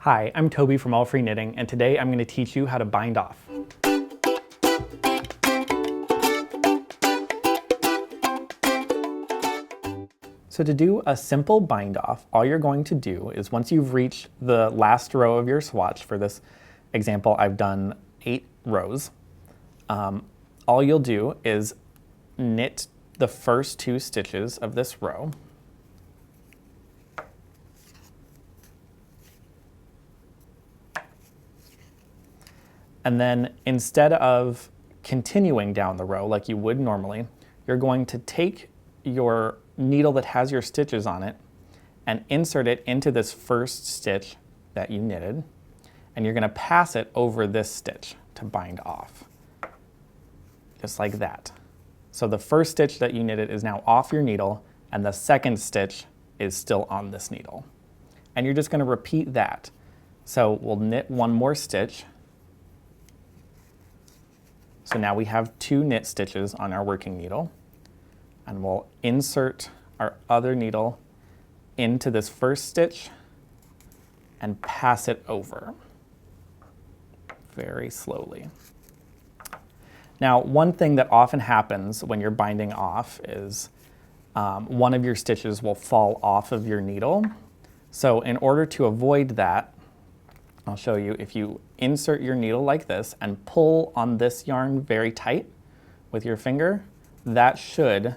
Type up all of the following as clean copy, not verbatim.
Hi, I'm Toby from AllFreeKnitting, and today I'm going to teach you how to bind off. So to do a simple bind off, all you're going to do is once you've reached the last row of your swatch, for this example I've done 8 rows, all you'll do is knit the first 2 stitches of this row. And then instead of continuing down the row like you would normally, you're going to take your needle that has your stitches on it and insert it into this first stitch that you knitted, and you're going to pass it over this stitch to bind off, just like that. So the first stitch that you knitted is now off your needle, and the second stitch is still on this needle. And you're just going to repeat that. So we'll knit one more stitch. So now we have 2 knit stitches on our working needle, and we'll insert our other needle into this first stitch and pass it over very slowly. Now, one thing that often happens when you're binding off is one of your stitches will fall off of your needle. So in order to avoid that, I'll show you. If you insert your needle like this and pull on this yarn very tight with your finger, that should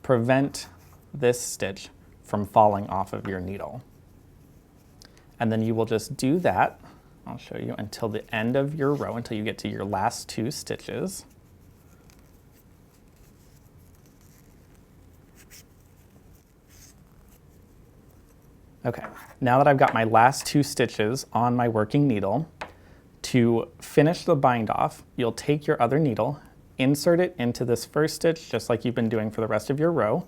prevent this stitch from falling off of your needle. And then you will just do that, I'll show you, until the end of your row, until you get to your last 2 stitches. Okay, now that I've got my last 2 stitches on my working needle, to finish the bind off, you'll take your other needle, insert it into this first stitch, just like you've been doing for the rest of your row,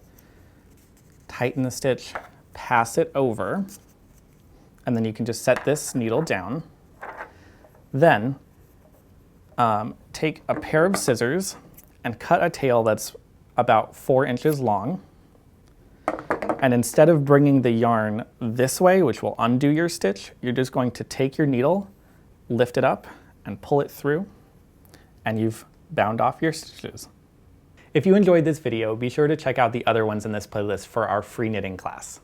tighten the stitch, pass it over, and then you can just set this needle down. Then take a pair of scissors and cut a tail that's about 4 inches long. And instead of bringing the yarn this way, which will undo your stitch, you're just going to take your needle, lift it up, and pull it through, and you've bound off your stitches. If you enjoyed this video, be sure to check out the other ones in this playlist for our free knitting class.